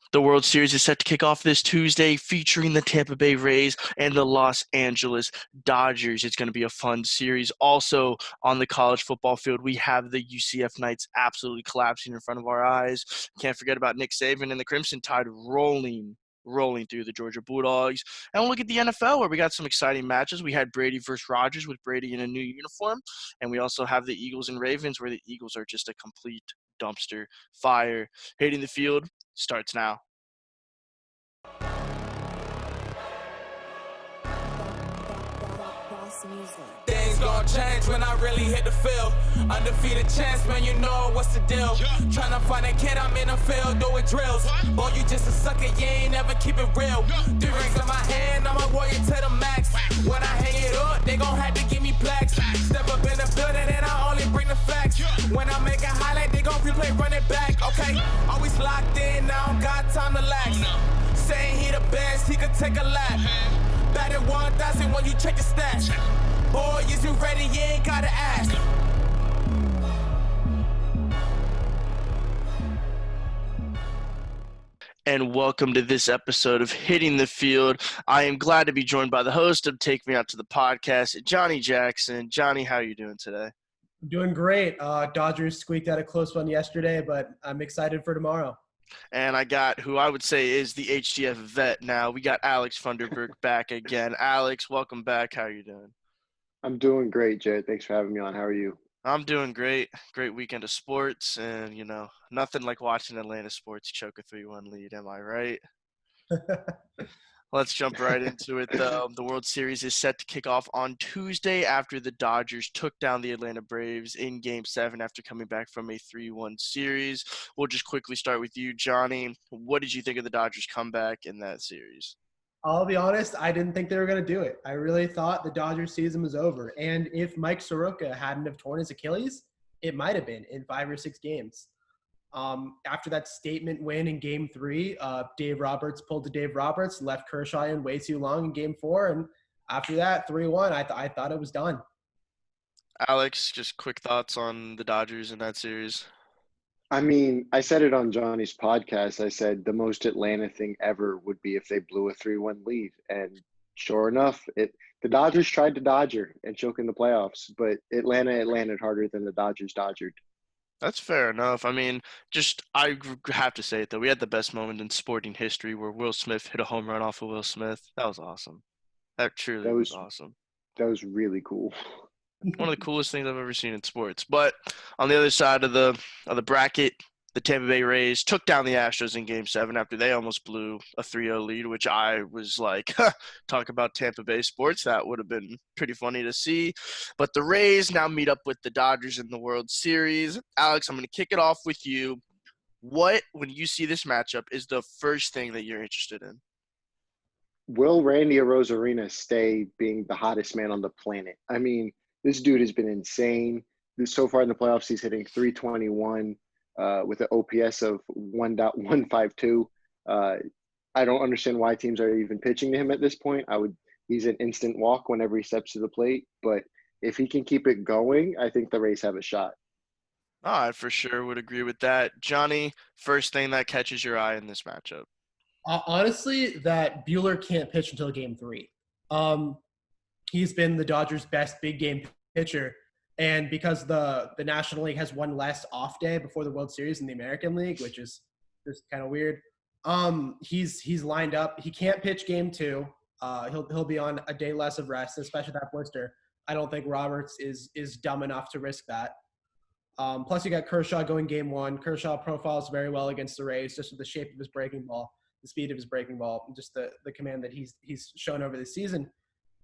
The World Series is set to kick off this Tuesday, featuring the Tampa Bay Rays and the Los Angeles Dodgers. It's going to be a fun series. Also, on the college football field, we have the UCF Knights absolutely collapsing in front of our eyes. Can't forget about Nick Saban and the Crimson Tide rolling through the Georgia Bulldogs. And we'll look at the NFL, where we got some exciting matches. We had Brady versus Rodgers, with Brady in a new uniform. And we also have the Eagles and Ravens, where the Eagles are just a complete dumpster fire. Hitting the field starts now. Things gon' change when I really hit the field. Undefeated champs, man, you know what's the deal. Tryna find a kid, I'm in the field doing drills. Boy, you just a sucker, you ain't never keep it real. 3 rings in my hand, I'm a warrior to the max. When I hang it up, they gon' have to give me plaques. Step up in the building and I only bring the facts. When I make a highlight, they gon' replay, run it back. Okay, always locked in, now I don't got time to lax. Saying he the best, he could take a lap. Batted 1,000 when you check the stats. Boy, is you ready? You ain't gotta ask. And welcome to this episode of Hitting the Field. I am glad to be joined by the host of Take Me Out to the Podcast, Johnny Jackson. Johnny, how are you doing today? I'm doing great. Dodgers squeaked out a close one yesterday, but I'm excited for tomorrow. And I got who I would say is the HDF vet now. We got Alex Funderburke back again. Alex, welcome back. How are you doing? I'm doing great, Jaret. Thanks for having me on. How are you? I'm doing great. Great weekend of sports. And, nothing like watching Atlanta sports choke a 3-1 lead. Am I right? Let's jump right into it, though. The World Series is set to kick off on Tuesday after the Dodgers took down the Atlanta Braves in Game 7 after coming back from a 3-1 series. We'll just quickly start with you, Johnny. What did you think of the Dodgers' comeback in that series? I'll be honest, I didn't think they were going to do it. I really thought the Dodgers season was over. And if Mike Soroka hadn't have torn his Achilles, it might have been in 5 or 6 games. After that statement win in Game 3, Dave Roberts pulled to Dave Roberts, left Kershaw in way too long in Game 4. And after that, 3-1, I thought it was done. Alex, just quick thoughts on the Dodgers in that series. I mean, I said it on Johnny's podcast. I said the most Atlanta thing ever would be if they blew a 3-1 lead. And sure enough, the Dodgers tried to Dodger and choke in the playoffs, but Atlanta harder than the Dodgers dodgered. That's fair enough. I mean, I have to say it, though. We had the best moment in sporting history where Will Smith hit a home run off of Will Smith. That was awesome. That truly was awesome. That was really cool. One of the coolest things I've ever seen in sports. But on the other side of the bracket, the Tampa Bay Rays took down the Astros in Game 7 after they almost blew a 3-0 lead, which I was like, talk about Tampa Bay sports. That would have been pretty funny to see. But the Rays now meet up with the Dodgers in the World Series. Alex, I'm going to kick it off with you. What, when you see this matchup, is the first thing that you're interested in? Will Randy Arozarena stay being the hottest man on the planet? I mean, this dude has been insane. So far in the playoffs, he's hitting .321. With an OPS of 1.152. I don't understand why teams are even pitching to him at this point. He's an instant walk whenever he steps to the plate. But if he can keep it going, I think the Rays have a shot. I for sure would agree with that. Johnny, first thing that catches your eye in this matchup? Honestly, that Buehler can't pitch until Game 3. He's been the Dodgers' best big game pitcher. And because the National League has one less off day before the World Series than the American League, which is just kind of weird, he's lined up. He can't pitch Game 2. He'll be on a day less of rest, especially that blister. I don't think Roberts is dumb enough to risk that. Plus, you got Kershaw going Game 1. Kershaw profiles very well against the Rays, just with the shape of his breaking ball, the speed of his breaking ball, and just the command that he's shown over the season.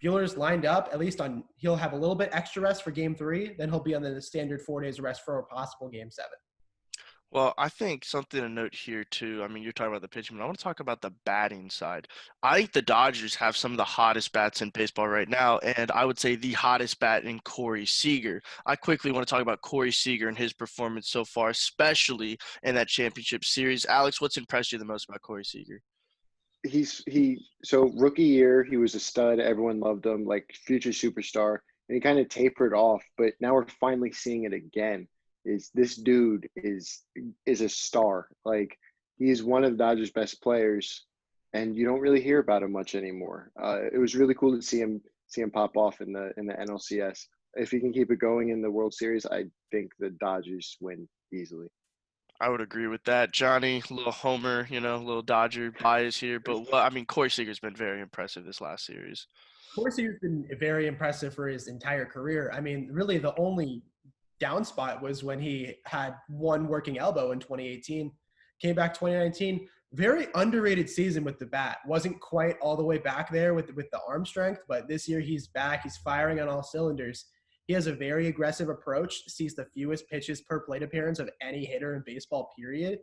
Buehler's lined up, at least he'll have a little bit extra rest for Game 3, then he'll be on the standard 4 days of rest for a possible Game 7. Well, I think something to note here, too. I mean, you're talking about the pitching, but I want to talk about the batting side. I think the Dodgers have some of the hottest bats in baseball right now, and I would say the hottest bat in Corey Seager. I quickly want to talk about Corey Seager and his performance so far, especially in that championship series. Alex, what's impressed you the most about Corey Seager? So rookie year, he was a stud. Everyone loved him, like future superstar, and he kind of tapered off. But now we're finally seeing it again. This dude is a star. Like, He's one of the Dodgers' best players, and you don't really hear about him much anymore. It was really cool to see him pop off in the NLCS. If he can keep it going in the World Series, I think the Dodgers win easily. I would agree with that. Johnny, a little homer, a little Dodger bias here. But, Corey Seager's been very impressive this last series. Corsi has been very impressive for his entire career. I mean, really the only down spot was when he had one working elbow in 2018, came back 2019. Very underrated season with the bat. Wasn't quite all the way back there with the arm strength, but this year he's back. He's firing on all cylinders. He has a very aggressive approach, sees the fewest pitches per plate appearance of any hitter in baseball, period.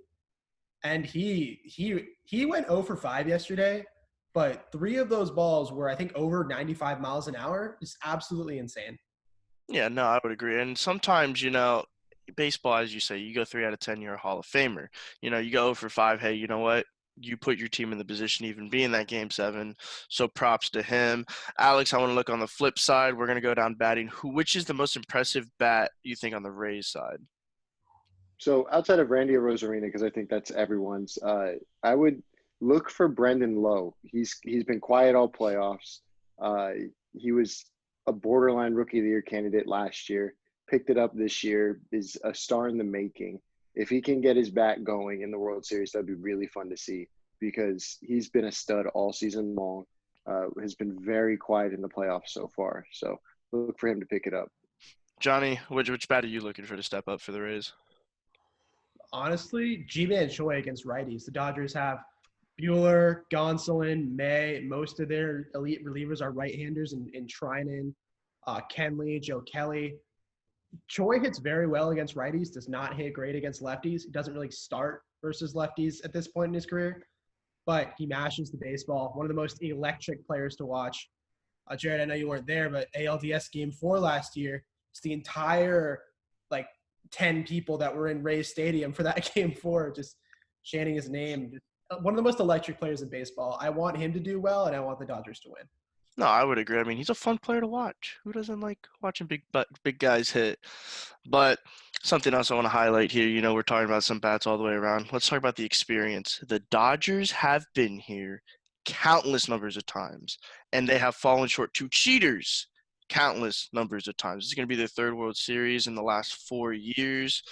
And he went 0 for 5 yesterday, but 3 of those balls were, I think, over 95 miles an hour. Just absolutely insane. Yeah, no, I would agree. And sometimes, baseball, as you say, you go 3 out of 10, you're a Hall of Famer. You go 0 for 5. Hey, you know what? You put your team in the position to even be in that Game 7. So props to him. Alex, I want to look on the flip side. We're going to go down batting. Which is the most impressive bat you think on the Rays side? So outside of Randy Rosarina, because I think that's everyone's, I would look for Brendan Lowe. He's been quiet all playoffs. He was a borderline Rookie of the Year candidate last year. Picked it up this year. Is a star in the making. If he can get his bat going in the World Series, that'd be really fun to see because he's been a stud all season long. Has been very quiet in the playoffs so far. So look for him to pick it up. Johnny, which bat are you looking for to step up for the Rays? Honestly, Ji-Man Choi against righties. The Dodgers have Buehler, Gonsolin, May. Most of their elite relievers are right-handers in Trinan, Kenley, Joe Kelly. Choi hits very well against righties, does not hit great against lefties. He doesn't really start versus lefties at this point in his career, but he mashes the baseball. One of the most electric players to watch. Jared, I know you weren't there, but ALDS Game 4 last year, it's the entire, 10 people that were in Rays Stadium for that Game 4 just chanting his name. One of the most electric players in baseball. I want him to do well, and I want the Dodgers to win. No, I would agree. I mean, he's a fun player to watch. Who doesn't like watching big guys hit? But something else I want to highlight here, we're talking about some bats all the way around. Let's talk about the experience. The Dodgers have been here countless numbers of times, and they have fallen short to cheaters countless numbers of times. It's going to be their 3rd World Series in the last 4 years.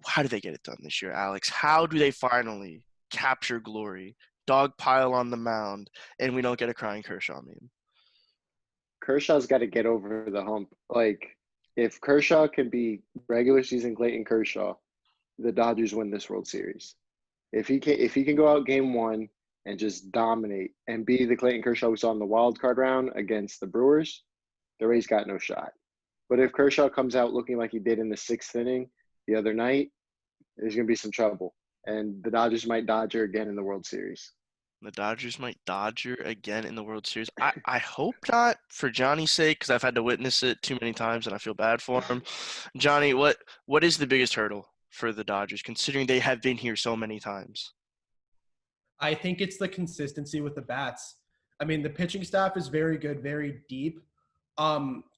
How do they get it done this year, Alex? How do they finally capture glory? Dog pile on the mound, and we don't get a crying Kershaw meme. Kershaw's got to get over the hump. If Kershaw can be regular season Clayton Kershaw, the Dodgers win this World Series. If he can go out Game 1 and just dominate and be the Clayton Kershaw we saw in the wild card round against the Brewers, the Rays got no shot. But if Kershaw comes out looking like he did in the 6th inning the other night, there's going to be some trouble. And the Dodgers might Dodger again in the World Series. The Dodgers might Dodger again in the World Series. I hope not, for Johnny's sake, because I've had to witness it too many times and I feel bad for him. Johnny, what is the biggest hurdle for the Dodgers, considering they have been here so many times? I think it's the consistency with the bats. I mean, the pitching staff is very good, very deep.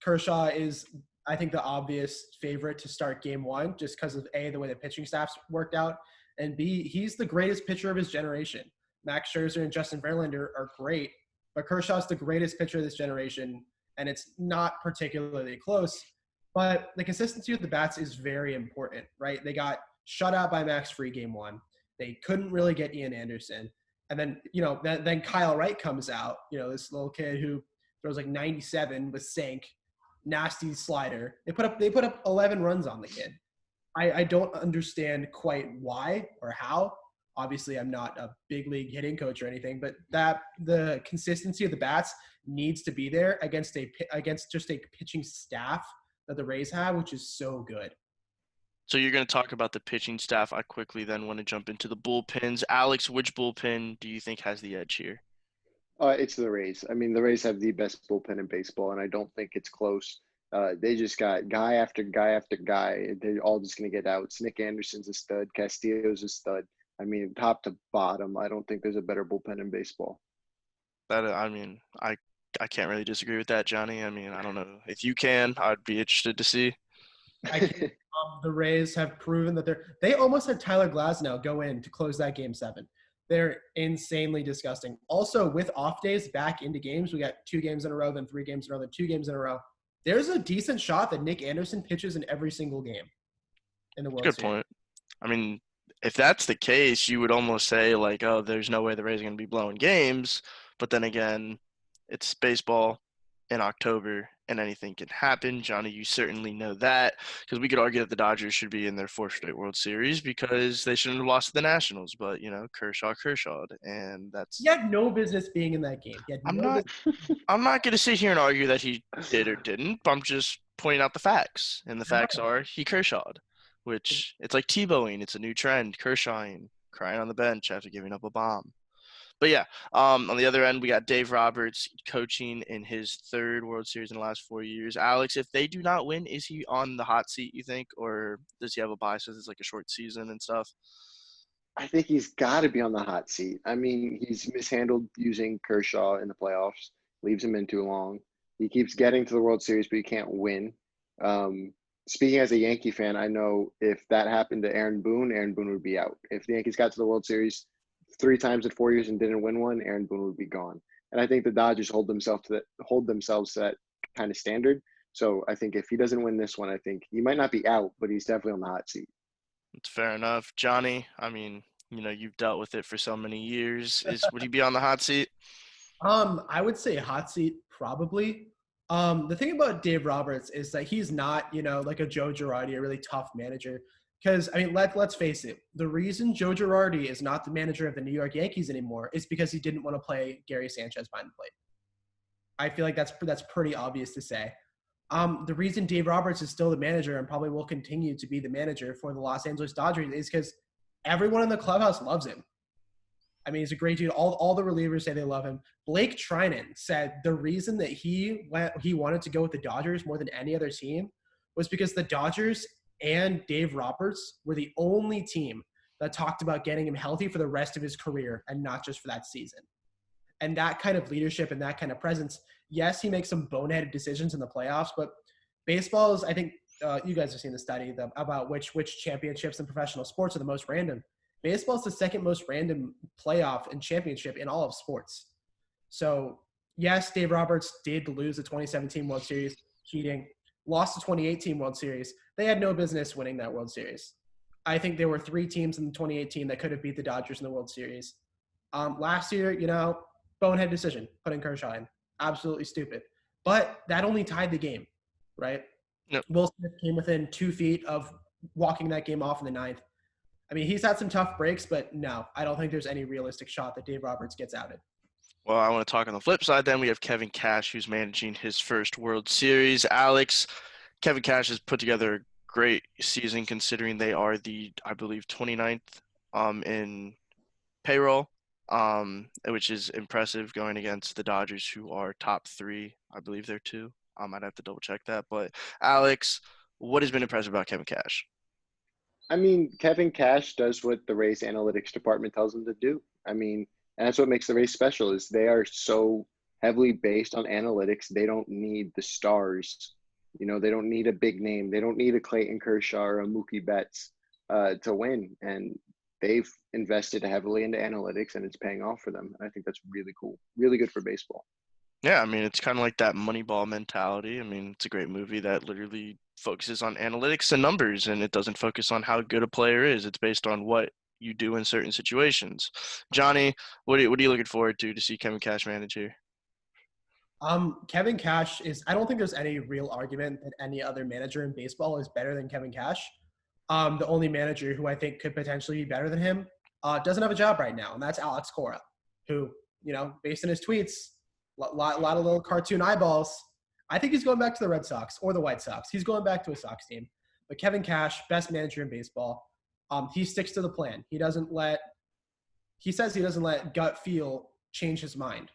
Kershaw is, I think, the obvious favorite to start Game 1 just because of, A, the way the pitching staff's worked out, and B, he's the greatest pitcher of his generation. Max Scherzer and Justin Verlander are great, but Kershaw's the greatest pitcher of this generation, and it's not particularly close. But the consistency of the bats is very important, right? They got shut out by Max Fried Game 1. They couldn't really get Ian Anderson. And then, then Kyle Wright comes out, this little kid who throws 97 with sink, nasty slider. They put up 11 runs on the kid. I don't understand quite why or how. Obviously, I'm not a big league hitting coach or anything, but that the consistency of the bats needs to be there against just a pitching staff that the Rays have, which is so good. So you're going to talk about the pitching staff. I quickly then want to jump into the bullpens. Alex, which bullpen do you think has the edge here? It's the Rays. I mean, the Rays have the best bullpen in baseball, and I don't think it's close. They just got guy after guy after guy. They're all just going to get outs. Nick Anderson's a stud. Castillo's a stud. I mean, top to bottom, I don't think there's a better bullpen in baseball. I can't really disagree with that, Johnny. I mean, I don't know if you can. I'd be interested to see. I can't, the Rays have proven that they almost had Tyler Glasnow go in to close that game 7. They're insanely disgusting. Also, with off days back into games, we got 2 games in a row, then 3 games in a row, then 2 games in a row. There's a decent shot that Nick Anderson pitches in every single game in the World Good Series. point. I mean, if that's the case, you would almost say like, oh, there's no way the Rays are going to be blowing games. But then again, it's baseball in October and anything can happen. Johnny, you certainly know that because we could argue that the Dodgers should be in their 4th straight World Series because they shouldn't have lost to the Nationals. But, Kershawed. And that's He had no business being in that game. He had I'm no not business. I'm not going to sit here and argue that he did or didn't. But I'm just pointing out the facts. And the facts are he Kershawed, which it's like Tebowing. It's a new trend. Kershawing, crying on the bench after giving up a bomb. But yeah, on the other end, we got Dave Roberts coaching in his 3rd World Series in the last 4 years. Alex, if they do not win, is he on the hot seat, you think? Or does he have a bias since it's like a short season and stuff? I think he's got to be on the hot seat. I mean, he's mishandled using Kershaw in the playoffs, leaves him in too long. He keeps getting to the World Series, but he can't win. Speaking as a Yankee fan, I know if that happened to Aaron Boone would be out. If the Yankees got to the World Series 3 times in 4 years and didn't win one, Aaron Boone would be gone. And I think the Dodgers hold themselves to that kind of standard. So I think if he doesn't win this one, I think he might not be out, but he's definitely on the hot seat. It's fair enough. Johnny, I mean, you've dealt with it for so many years. Would he be on the hot seat? I would say hot seat probably. The thing about Dave Roberts is that he's not, like a Joe Girardi, a really tough manager. Because, I mean, let's face it. The reason Joe Girardi is not the manager of the New York Yankees anymore is because he didn't want to play Gary Sanchez behind the plate. I feel like that's pretty obvious to say. The reason Dave Roberts is still the manager and probably will continue to be the manager for the Los Angeles Dodgers is because everyone in the clubhouse loves him. I mean, he's a great dude. All the relievers say they love him. Blake Trinan said the reason that he wanted to go with the Dodgers more than any other team was because the Dodgers and Dave Roberts were the only team that talked about getting him healthy for the rest of his career and not just for that season. And that kind of leadership and that kind of presence, yes, he makes some boneheaded decisions in the playoffs, but baseball is, I think, you guys have seen the study about which championships in professional sports are the most random. Baseball is the 2nd most random playoff and championship in all of sports. So, yes, Dave Roberts did lose the 2017 World Series, cheating, lost the 2018 World Series. They had no business winning that World Series. I think there were 3 teams in 2018 that could have beat the Dodgers in the World Series. Last year, bonehead decision, putting Kershaw in. Absolutely stupid. But that only tied the game, right? Yep. Will Smith came within 2 feet of walking that game off in the 9th. I mean, he's had some tough breaks, but no, I don't think there's any realistic shot that Dave Roberts gets outed. Well, I want to talk on the flip side then. We have Kevin Cash, who's managing his 1st World Series. Alex, Kevin Cash has put together a great season considering they are the, I believe, 29th in payroll, which is impressive going against the Dodgers, who are top 3. I believe they're 2. I'd have to double check that. But Alex, what has been impressive about Kevin Cash? I mean, Kevin Cash does what the Rays analytics department tells him to do. I mean, and that's what makes the Rays special is they are so heavily based on analytics. They don't need the stars. They don't need a big name. They don't need a Clayton Kershaw or a Mookie Betts to win. And they've invested heavily into analytics, and it's paying off for them. And I think that's really cool. Really good for baseball. Yeah, I mean, it's kind of like that Moneyball mentality. I mean, it's a great movie that literally focuses on analytics and numbers, and it doesn't focus on how good a player is. It's based on what you do in certain situations. Johnny, what are you looking forward to see Kevin Cash manage here? Kevin Cash I don't think there's any real argument that any other manager in baseball is better than Kevin Cash. The only manager who I think could potentially be better than him doesn't have a job right now, and that's Alex Cora, who, based on his tweets, a lot of little cartoon eyeballs. I think he's going back to the Red Sox or the White Sox. He's going back to a Sox team. But Kevin Cash, best manager in baseball, he sticks to the plan. He says he doesn't let gut feel change his mind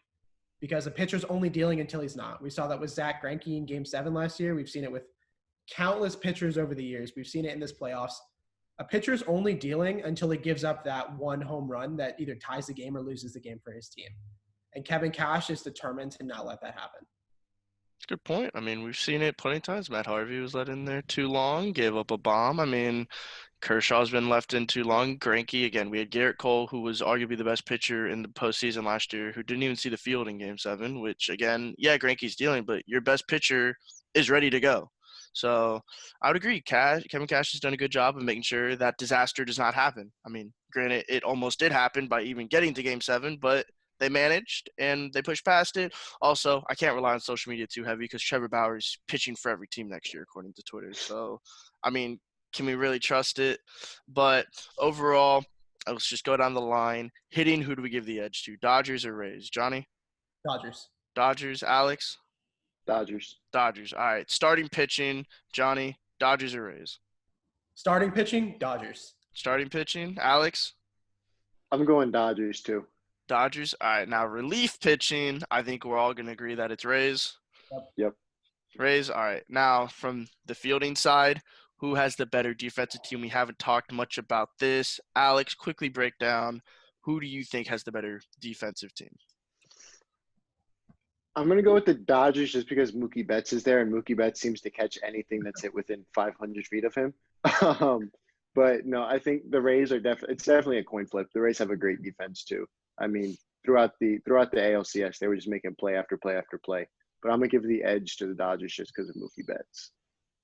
because a pitcher's only dealing until he's not. We saw that with Zach Greinke in Game 7 last year. We've seen it with countless pitchers over the years. We've seen it in this playoffs. A pitcher's only dealing until he gives up that one home run that either ties the game or loses the game for his team. And Kevin Cash is determined to not let that happen. It's a good point. I mean, we've seen it plenty of times. Matt Harvey was let in there too long, gave up a bomb. I mean, Kershaw's been left in too long. Greinke, again, we had Garrett Cole, who was arguably the best pitcher in the postseason last year, who didn't even see the field in Game 7, which, again, yeah, Greinke's dealing, but your best pitcher is ready to go. So I would agree. Kevin Cash has done a good job of making sure that disaster does not happen. I mean, granted, it almost did happen by even getting to Game 7, but they managed and they pushed past it. Also, I can't rely on social media too heavy because Trevor Bauer is pitching for every team next year, according to Twitter. So, I mean, can we really trust it? But overall, let's just go down the line. Hitting, who do we give the edge to? Dodgers or Rays? Johnny? Dodgers. Dodgers. Alex? Dodgers. Dodgers. All right. Starting pitching, Johnny, Dodgers or Rays? Starting pitching, Dodgers. Starting pitching, Alex? I'm going Dodgers too. Dodgers. All right. Now, relief pitching, I think we're all going to agree that it's Rays. Yep. Rays. All right. Now, from the fielding side, who has the better defensive team? We haven't talked much about this. Alex, quickly break down. Who do you think has the better defensive team? I'm going to go with the Dodgers just because Mookie Betts is there, and Mookie Betts seems to catch anything that's hit within 500 feet of him. But no, I think the Rays are it's definitely a coin flip. The Rays have a great defense too. I mean, throughout the ALCS, they were just making play after play after play. But I'm going to give the edge to the Dodgers just because of Mookie Betts.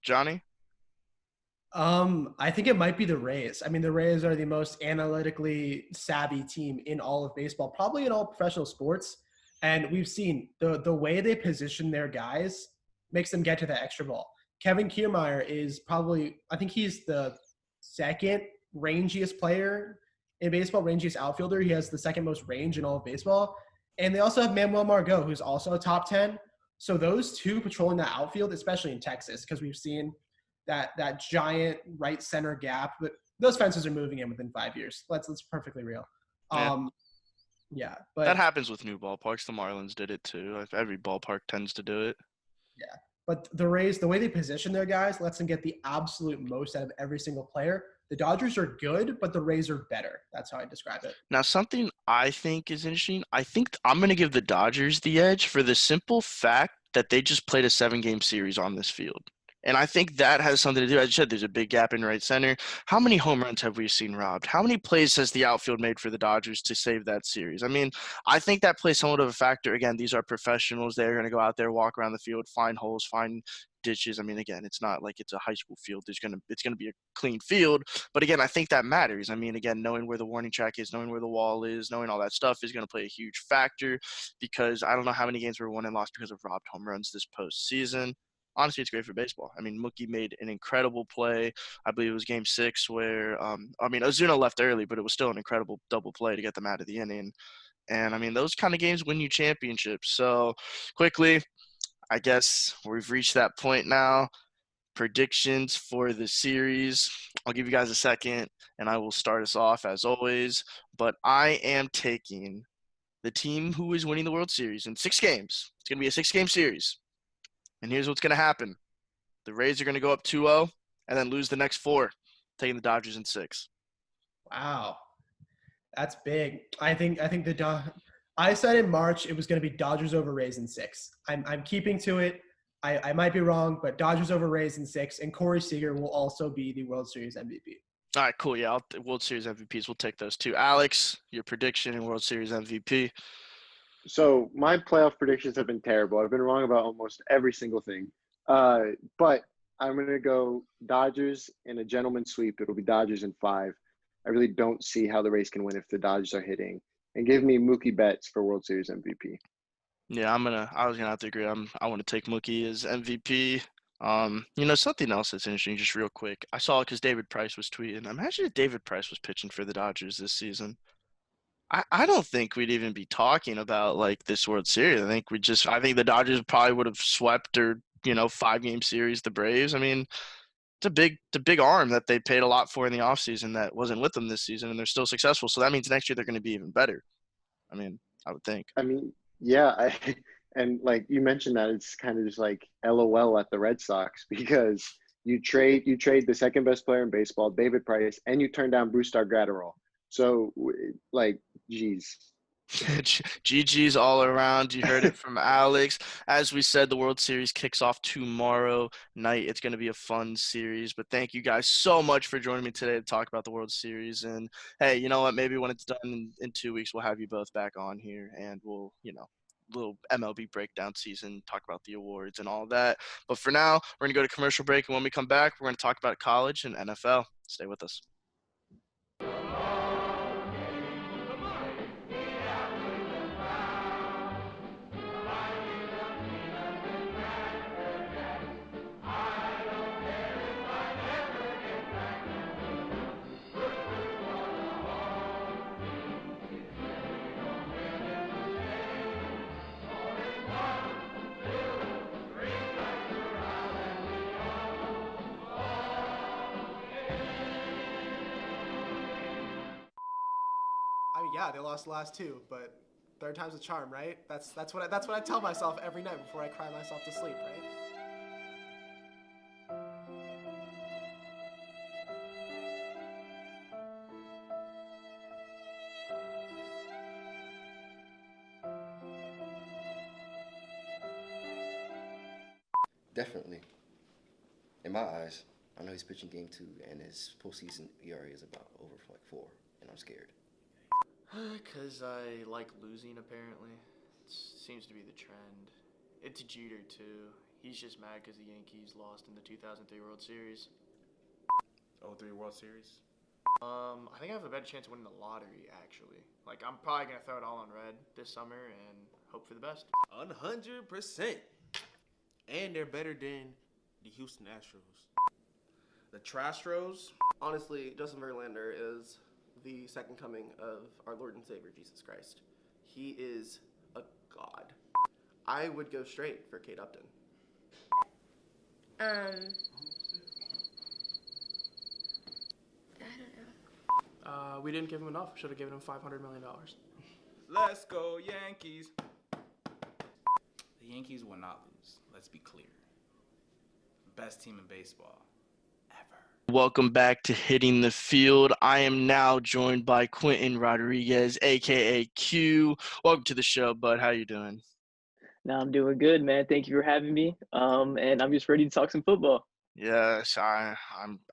Johnny? I think it might be the Rays. I mean, the Rays are the most analytically savvy team in all of baseball, probably in all professional sports. And we've seen the way they position their guys makes them get to the extra ball. Kevin Kiermaier is probably, I think he's the second rangiest player in baseball, rangiest outfielder. He has the second most range in all of baseball. And they also have Manuel Margot, who's also a top 10. So those two patrolling the outfield, especially in Texas, because we've seen that giant right center gap. But those fences are moving in within 5 years. Let's perfectly real. Yeah, but that happens with new ballparks. The Marlins did it too. Every ballpark tends to do it. Yeah, but the Rays, the way they position their guys, lets them get the absolute most out of every single player. The Dodgers are good, but the Rays are better. That's how I describe it. Now, something I think is interesting, I think I'm going to give the Dodgers the edge for the simple fact that they just played a 7-game series on this field. And I think that has something to do. As you said, there's a big gap in right center. How many home runs have we seen robbed? How many plays has the outfield made for the Dodgers to save that series? I mean, I think that plays somewhat of a factor. Again, these are professionals. They're going to go out there, walk around the field, find holes, find ditches. I mean, again, it's not like it's a high school field. It's going to be a clean field. But again, I think that matters. I mean, again, knowing where the warning track is, knowing where the wall is, knowing all that stuff is going to play a huge factor because I don't know how many games were won and lost because of robbed home runs this postseason. Honestly, it's great for baseball. I mean, Mookie made an incredible play. I believe it was Game 6 where, Ozuna left early, but it was still an incredible double play to get them out of the inning. And, I mean, those kind of games win you championships. So, quickly, I guess we've reached that point now. Predictions for the series. I'll give you guys a second, and I will start us off as always. But I am taking the team who is winning the World Series in 6 games. It's going to be a 6-game series. And here's what's going to happen. The Rays are going to go up 2-0 and then lose the next 4, taking the Dodgers in 6. Wow. That's big. I said in March it was going to be Dodgers over Rays in 6. I'm keeping to it. I might be wrong, but Dodgers over Rays in 6, and Corey Seager will also be the World Series MVP. All right, cool. Yeah, World Series MVPs, we'll take those too. Alex, your prediction in World Series MVP. So my playoff predictions have been terrible. I've been wrong about almost every single thing. But I'm going to go Dodgers in a gentleman's sweep. It'll be Dodgers in 5. I really don't see how the Rays can win if the Dodgers are hitting. And give me Mookie Betts for World Series MVP. Yeah, I was gonna have to agree. I want to take Mookie as MVP. Something else that's interesting, just real quick. I saw it because David Price was tweeting. Imagine if David Price was pitching for the Dodgers this season. I don't think we'd even be talking about like this World Series. I think the Dodgers probably would have swept or 5-game series the Braves. I mean, it's a big arm that they paid a lot for in the offseason that wasn't with them this season, and they're still successful. So that means next year they're going to be even better. I mean, I would think. I mean, yeah, and like you mentioned that it's kind of just like LOL at the Red Sox because you trade the second best player in baseball, David Price, and you turn down Brusdar Graterol. So, like, geez. GG's all around. You heard it from Alex. As we said, the World Series kicks off tomorrow night. It's going to be a fun series. But thank you guys so much for joining me today to talk about the World Series. And hey, you know what? Maybe when it's done in 2 weeks, we'll have you both back on here and we'll, little MLB breakdown season, talk about the awards and all that. But for now, we're going to go to commercial break. And when we come back, we're going to talk about college and NFL. Stay with us. Yeah, they lost the last two, but third time's a charm, right? That's what I tell myself every night before I cry myself to sleep, right? Definitely. In my eyes, I know he's pitching game 2, and his postseason ERA is about over 4, and I'm scared. Because I like losing, apparently. It seems to be the trend. It's Jeter, too. He's just mad because the Yankees lost in the 2003 World Series. 03 World Series? I think I have a better chance of winning the lottery, actually. Like, I'm probably going to throw it all on red this summer and hope for the best. 100%. And they're better than the Houston Astros. The Trastros? Honestly, Justin Verlander is the second coming of our Lord and Savior, Jesus Christ. He is a god. I would go straight for Kate Upton. I don't know. We didn't give him enough. Should have given him $500 million. Let's go, Yankees. The Yankees will not lose. Let's be clear. Best team in baseball ever. Welcome back to Hitting the Field. I am now joined by Quentin Rodriguez, a.k.a. Q. Welcome to the show, bud. How you doing? No, I'm doing good, man. Thank you for having me. And I'm just ready to talk some football. Yes, I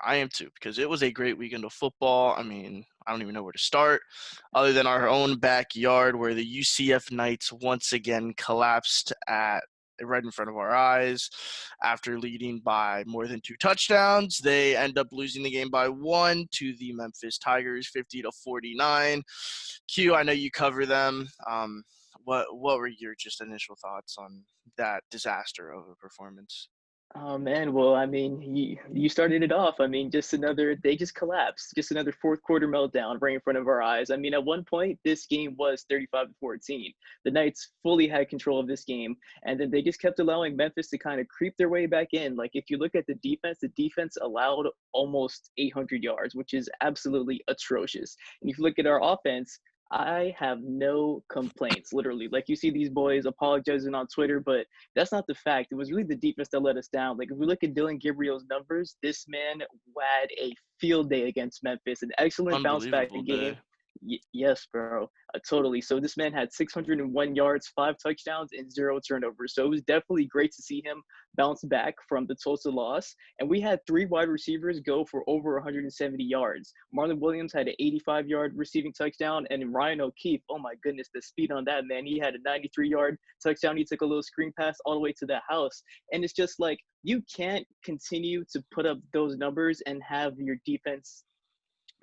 am too, because it was a great weekend of football. I mean, I don't even know where to start other than our own backyard where the UCF Knights once again collapsed right in front of our eyes. After leading by more than 2 touchdowns, they end up losing the game by 1 to the Memphis Tigers, 50-49. Q, I know you cover them. What were your just initial thoughts on that disaster of a performance? Oh, man. Well, I mean, you started it off. I mean, they just collapsed. Just another fourth quarter meltdown right in front of our eyes. I mean, at one point, this game was 35-14. The Knights fully had control of this game, and then they just kept allowing Memphis to kind of creep their way back in. Like, if you look at the defense allowed almost 800 yards, which is absolutely atrocious. And if you look at our offense, I have no complaints, literally. Like, you see these boys apologizing on Twitter, but that's not the fact. It was really the defense that let us down. Like, if we look at Dylan Gabriel's numbers, this man had a field day against Memphis, an excellent bounce back game. Yes, bro, totally. So this man had 601 yards, 5 touchdowns, and 0 turnovers. So it was definitely great to see him bounce back from the Tulsa loss. And we had 3 wide receivers go for over 170 yards. Marlon Williams had an 85-yard receiving touchdown, and Ryan O'Keefe, oh my goodness, the speed on that man. He had a 93-yard touchdown. He took a little screen pass all the way to the house. And it's just like, you can't continue to put up those numbers and have your defense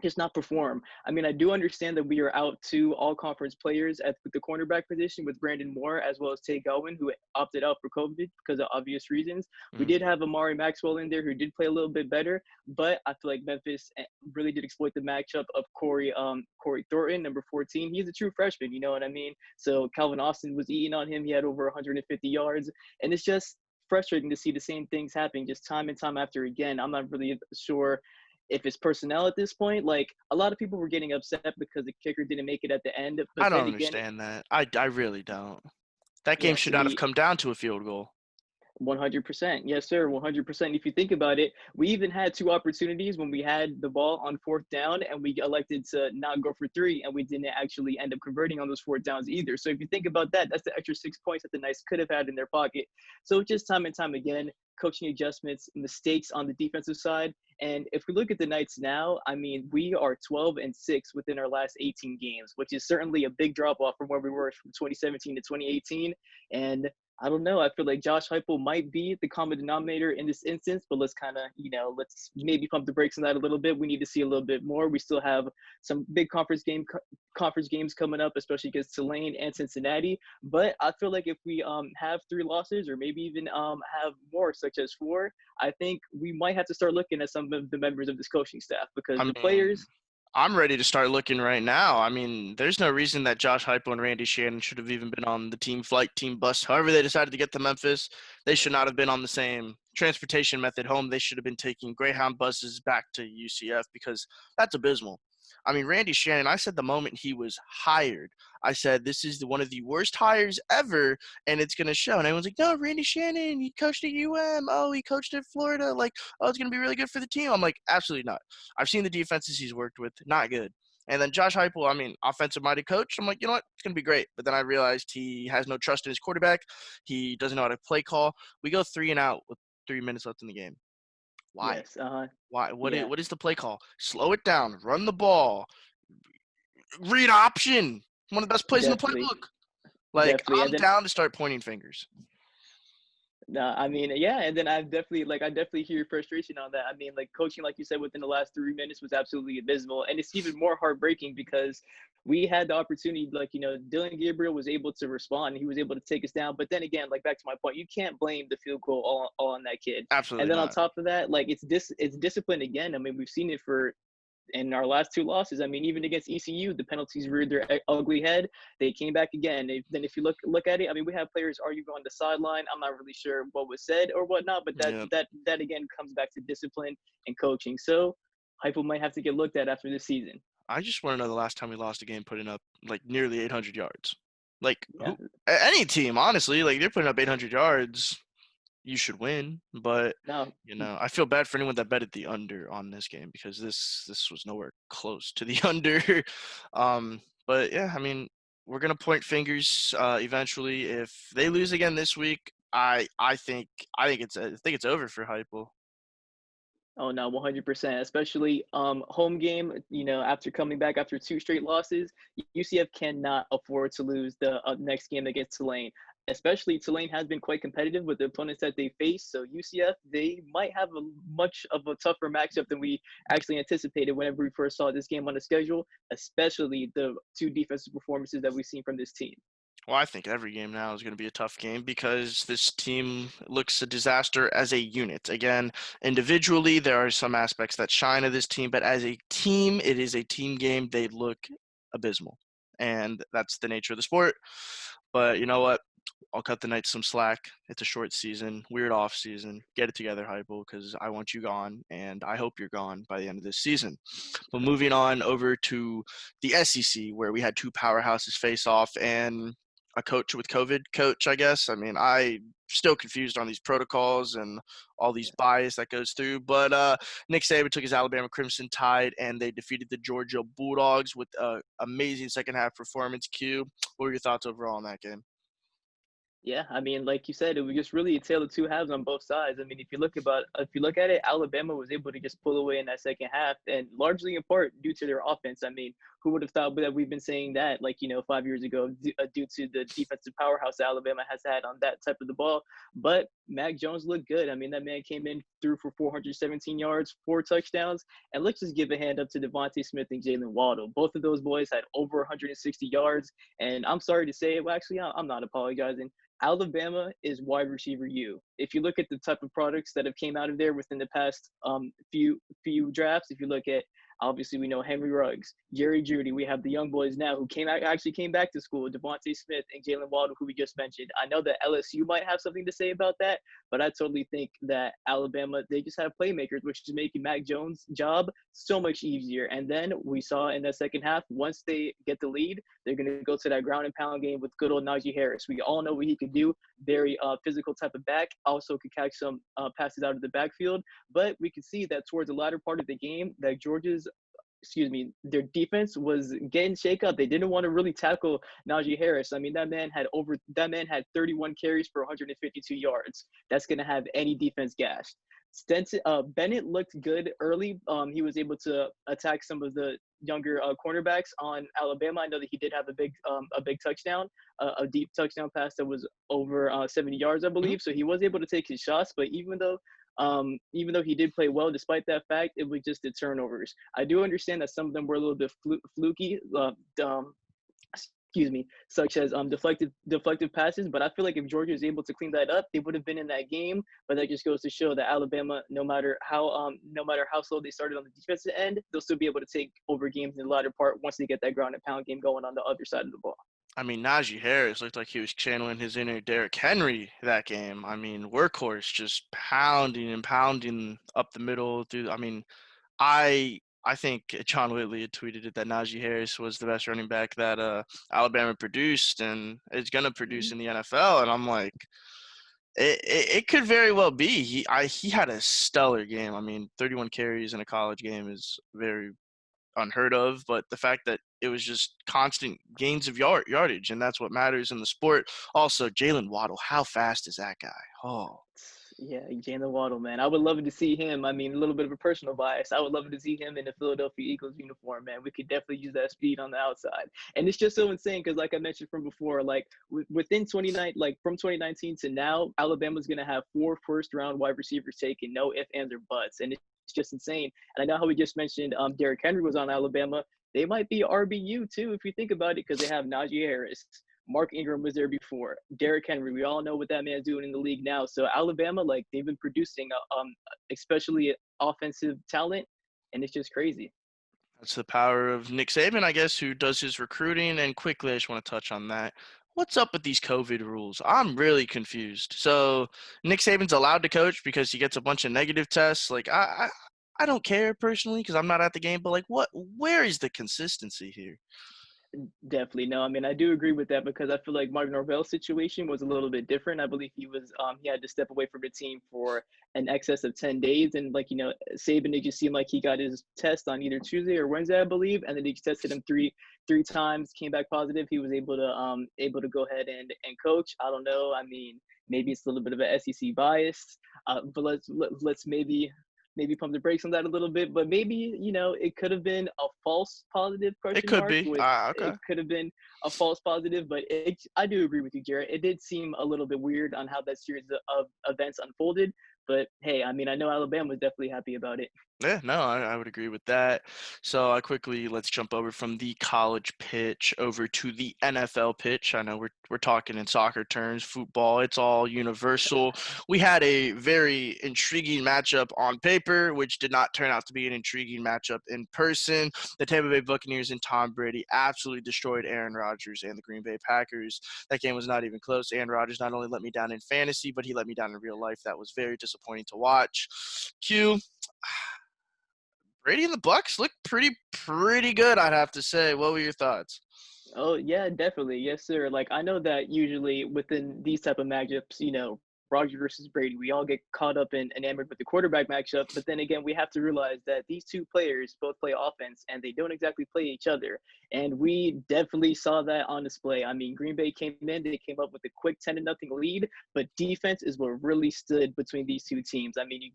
just not perform. I mean, I do understand that we are out 2 all-conference players at the cornerback position with Brandon Moore as well as Tay Gowan, who opted out for COVID because of obvious reasons. We did have Amari Maxwell in there who did play a little bit better, but I feel like Memphis really did exploit the matchup of Corey Thornton, number 14. He's a true freshman, you know what I mean? So Calvin Austin was eating on him. He had over 150 yards, and it's just frustrating to see the same things happening just time and time after again. I'm not really sure if it's personnel at this point. Like, a lot of people were getting upset because the kicker didn't make it at the end. But I don't understand that. I really don't. That game should not have come down to a field goal. 100%. Yes, sir. 100%. If you think about it, we even had two opportunities when we had the ball on fourth down and we elected to not go for three, and we didn't actually end up converting on those fourth downs either. So if you think about that, that's the extra 6 points that the Knights could have had in their pocket. So just time and time again, coaching adjustments, mistakes on the defensive side. And if we look at the Knights now, I mean, we are 12-6 within our last 18 games, which is certainly a big drop off from where we were from 2017 to 2018. And I don't know. I feel like Josh Heupel might be the common denominator in this instance, but let's kind of, let's maybe pump the brakes on that a little bit. We need to see a little bit more. We still have some big conference games coming up, especially against Tulane and Cincinnati. But I feel like if we have 3 losses, or maybe even have more, such as 4, I think we might have to start looking at some of the members of this coaching staff, because the players. I'm ready to start looking right now. I mean, there's no reason that Josh Heupel and Randy Shannon should have even been on the team flight, team bus. However they decided to get to Memphis, they should not have been on the same transportation method home. They should have been taking Greyhound buses back to UCF, because that's abysmal. I mean, Randy Shannon, I said the moment he was hired, I said, this is one of the worst hires ever, and it's going to show. And everyone's like, no, Randy Shannon, he coached at UM. Oh, he coached at Florida. Like, oh, it's going to be really good for the team. I'm like, absolutely not. I've seen the defenses he's worked with. Not good. And then Josh Heupel, I mean, offensive-minded coach. I'm like, you know what? It's going to be great. But then I realized he has no trust in his quarterback. He doesn't know how to play call. We go 3 and out with 3 minutes left in the game. Why? Yes. Why? Yeah. What is the play call? Slow it down. Run the ball. Read option. One of the best plays in the playbook. Like, I'm down to start pointing fingers. No, I mean, yeah, and then I definitely hear frustration on that. I mean, like, coaching, like you said, within the last 3 minutes was absolutely abysmal, and it's even more heartbreaking because we had the opportunity, like, Dylan Gabriel was able to respond, he was able to take us down, but then again, like, back to my point, you can't blame the field goal all on that kid. Absolutely. And then not. on top of that, like, it's discipline again. I mean, we've seen it in our last 2 losses. I mean, even against ECU, the penalties reared their ugly head. They came back again. Then if you look at it, I mean, we have players arguing on the sideline. I'm not really sure what was said or whatnot, but that again comes back to discipline and coaching. So Heupel might have to get looked at after this season. I just want to know the last time we lost a game putting up like nearly 800 yards. Like, any team, honestly, like, they're putting up 800 yards. You should win, but no. I feel bad for anyone that betted the under on this game, because this was nowhere close to the under. But yeah, I mean, we're gonna point fingers eventually. If they lose again this week, I think it's over for Heupel. Oh no, 100%. Especially home game. After coming back after 2 straight losses, UCF cannot afford to lose the next game against Tulane. Especially Tulane has been quite competitive with the opponents that they face. So UCF, they might have much of a tougher matchup than we actually anticipated whenever we first saw this game on the schedule, especially the 2 defensive performances that we've seen from this team. Well, I think every game now is going to be a tough game, because this team looks a disaster as a unit. Again, individually, there are some aspects that shine of this team, but as a team, it is a team game. They look abysmal, and that's the nature of the sport. But you know what? I'll cut the Knights some slack. It's a short season, weird off season. Get it together, Heupel, because I want you gone, and I hope you're gone by the end of this season. But moving on over to the SEC, where we had 2 powerhouses face off, and a coach with COVID coach, I guess. I mean, I'm still confused on these protocols and all these bias that goes through. But Nick Saban took his Alabama Crimson Tide, and they defeated the Georgia Bulldogs with an amazing second-half performance. Q, what were your thoughts overall on that game? Yeah, I mean, like you said, it was just really a tale of 2 halves on both sides. I mean, if you look at it, Alabama was able to just pull away in that second half, and largely in part due to their offense. I mean, who would have thought that we've been saying that, 5 years ago, due to the defensive powerhouse Alabama has had on that type of the ball. But Mac Jones looked good. I mean, that man came in, threw for 417 yards, 4 touchdowns, and let's just give a hand up to Devontae Smith and Jalen Waddle. Both of those boys had over 160 yards, and I'm sorry to say it. Well, actually, I'm not apologizing. Alabama is wide receiver U. If you look at the type of products that have came out of there within the past few drafts, if you look at, obviously we know Henry Ruggs, Jerry Jeudy, we have the young boys now who actually came back to school, Devontae Smith and Jalen Waddle, who we just mentioned. I know that LSU might have something to say about that, but I totally think that Alabama, they just have playmakers, which is making Mac Jones' job so much easier. And then we saw in that second half, once they get the lead, they're going to go to that ground and pound game with good old Najee Harris. We all know what he could do. Very physical type of back. also could catch some passes out of the backfield. But we could see that towards the latter part of the game, that their defense was getting shake up. They didn't want to really tackle Najee Harris. I mean, that man had 31 carries for 152 yards. That's gonna have any defense gashed. Bennett looked good early. He was able to attack some of the younger cornerbacks on Alabama. I know that he did have a big touchdown, a deep touchdown pass that was over 70 yards, I believe. So he was able to take his shots. But even though he did play well, despite that fact, it was just the turnovers. I do understand that some of them were a little bit fluky. Such as deflective passes. But I feel like if Georgia is able to clean that up, they would have been in that game. But that just goes to show that Alabama, no matter how slow they started on the defensive end, they'll still be able to take over games in the latter part once they get that ground and pound game going on the other side of the ball. I mean, Najee Harris looked like he was channeling his inner Derrick Henry that game. I mean, workhorse just pounding and pounding up the middle. I think John Whitley had tweeted it that Najee Harris was the best running back that Alabama produced and is going to produce in the NFL. And I'm like, it could very well be. He had a stellar game. I mean, 31 carries in a college game is very unheard of, but the fact that it was just constant gains of yardage, and that's what matters in the sport. Also, Jalen Waddle, how fast is that guy? Oh. Yeah, Jalen Waddle, man. I would love to see him. I mean, a little bit of a personal bias. I would love to see him in the Philadelphia Eagles uniform, man. We could definitely use that speed on the outside. And it's just so insane because, like I mentioned from before, like within 29, like from 2019 to now, Alabama's going to have 4 first-round wide receivers taken, no ifs, ands, or buts. And it's just insane. And I know how we just mentioned Derrick Henry was on Alabama. They might be RBU, too, if you think about it, because they have Najee Harris. Mark Ingram was there before. Derrick Henry, we all know what that man's doing in the league now. So Alabama, like, they've been producing, especially offensive talent, and it's just crazy. That's the power of Nick Saban, I guess, who does his recruiting. And quickly, I just want to touch on that. What's up with these COVID rules? I'm really confused. So Nick Saban's allowed to coach because he gets a bunch of negative tests. Like, I don't care personally because I'm not at the game, but, like, where is the consistency here? Definitely. No, I mean, I do agree with that because I feel like Mark Norvell's situation was a little bit different. I believe he had to step away from the team for an excess of 10 days. And Saban, it just seemed like he got his test on either Tuesday or Wednesday, I believe. And then they tested him three times, came back positive. He was able to go ahead and coach. I don't know. I mean, maybe it's a little bit of an SEC bias, but let's maybe pump the brakes on that a little bit, but maybe, it could have been a false positive question It could mark. be. Okay. It could have been a false positive, but I do agree with you, Jaret. It did seem a little bit weird on how that series of events unfolded, but hey, I mean, I know Alabama was definitely happy about it. Yeah, no, I would agree with that. So let's jump over from the college pitch over to the NFL pitch. I know we're talking in soccer terms, football, it's all universal. We had a very intriguing matchup on paper, which did not turn out to be an intriguing matchup in person. The Tampa Bay Buccaneers and Tom Brady absolutely destroyed Aaron Rodgers and the Green Bay Packers. That game was not even close. Aaron Rodgers not only let me down in fantasy, but he let me down in real life. That was very disappointing to watch. Brady and the Bucs look pretty good, I'd have to say. What were your thoughts? Oh, yeah, definitely. Yes, sir. Like, I know that usually within these type of matchups, Rodgers versus Brady, we all get caught up and enamored with the quarterback matchup. But then again, we have to realize that these two players both play offense and they don't exactly play each other. And we definitely saw that on display. I mean, Green Bay came in, they came up with a quick 10-0 lead, but defense is what really stood between these two teams. I mean,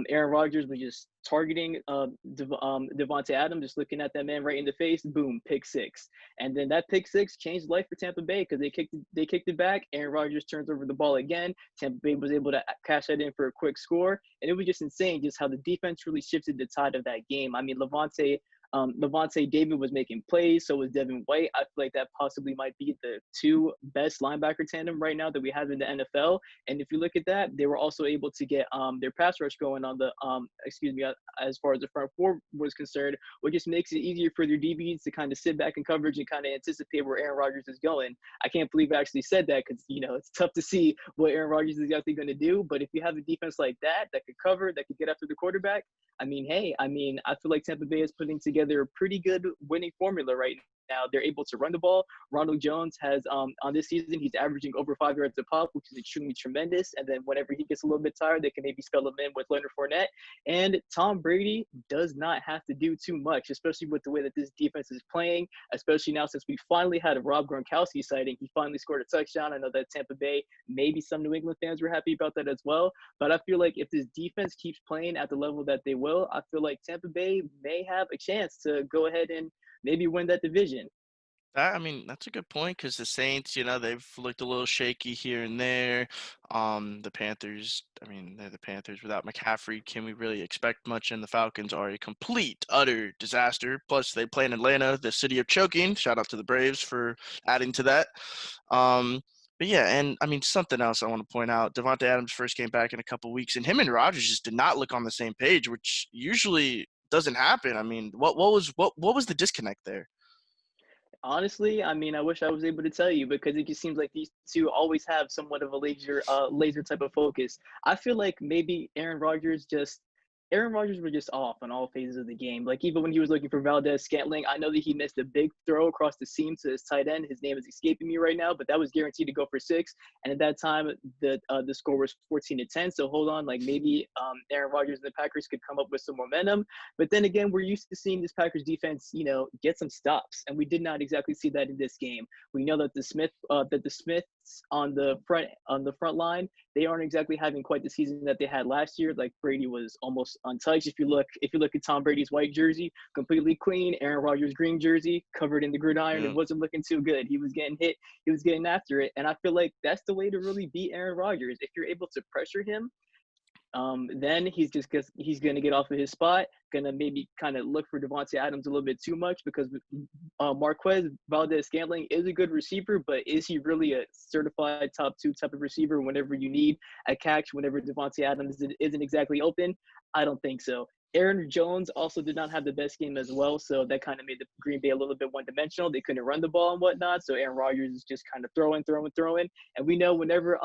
Aaron Rodgers was just targeting Devontae Adams, just looking at that man right in the face, boom, pick six. And then that pick six changed life for Tampa Bay because they kicked it back. Aaron Rodgers turns over the ball again. Tampa Bay was able to cash that in for a quick score. And it was just insane just how the defense really shifted the tide of that game. I mean, Levante David was making plays, so was Devin White. I feel like that possibly might be the two best linebacker tandem right now that we have in the NFL. And if you look at that, they were also able to get their pass rush going on the as far as the front four was concerned, which just makes it easier for their DBs to kind of sit back in coverage and kind of anticipate where Aaron Rodgers is going. I can't believe I actually said that because it's tough to see what Aaron Rodgers is exactly going to do. But if you have a defense like that could cover, that could get after the quarterback, I feel like Tampa Bay is putting together a pretty good winning formula right now they're able to run the ball. Ronald Jones has on this season, he's averaging over 5 yards a pop, which is extremely tremendous. And then whenever he gets a little bit tired, they can maybe spell him in with Leonard Fournette. And Tom Brady does not have to do too much, especially with the way that this defense is playing, especially now since we finally had a Rob Gronkowski sighting. He finally scored a touchdown. I know that Tampa Bay, maybe some New England fans were happy about that as well. But I feel like if this defense keeps playing at the level that they will, I feel like Tampa Bay may have a chance to go ahead and maybe win that division. I mean, that's a good point because the Saints, they've looked a little shaky here and there. The Panthers, I mean, they're the Panthers without McCaffrey. Can we really expect much? And the Falcons are a complete, utter disaster. Plus, they play in Atlanta, the city of choking. Shout out to the Braves for adding to that. But yeah, and I mean, something else I want to point out. Devontae Adams first came back in a couple weeks, and him and Rodgers just did not look on the same page, which usually doesn't happen. I mean, what was the disconnect there? Honestly, I mean, I wish I was able to tell you because it just seems like these two always have somewhat of a laser type of focus. I feel like maybe Aaron Rodgers was just off on all phases of the game. Like even when he was looking for Valdez-Scantling, I know that he missed a big throw across the seam to his tight end. His name is escaping me right now, but that was guaranteed to go for 6. And at that time, the score was 14-10. So hold on, like maybe Aaron Rodgers and the Packers could come up with some momentum. But then again, we're used to seeing this Packers defense, get some stops, and we did not exactly see that in this game. We know that the Smiths on the front line, they aren't exactly having quite the season that they had last year. Like Brady was almost untouched. If you look at Tom Brady's white jersey, completely clean. Aaron Rodgers' green jersey, covered in the gridiron. Yeah. It wasn't looking too good. He was getting hit. He was getting after it. And I feel like that's the way to really beat Aaron Rodgers. If you're able to pressure him, then he's going to get off of his spot, going to maybe kind of look for Devontae Adams a little bit too much because Marquez Valdez-Scantling is a good receiver, but is he really a certified top 2 type of receiver whenever you need a catch, whenever Devontae Adams isn't exactly open? I don't think so. Aaron Jones also did not have the best game as well, so that kind of made the Green Bay a little bit one-dimensional. They couldn't run the ball and whatnot, so Aaron Rodgers is just kind of throwing. And we know whenever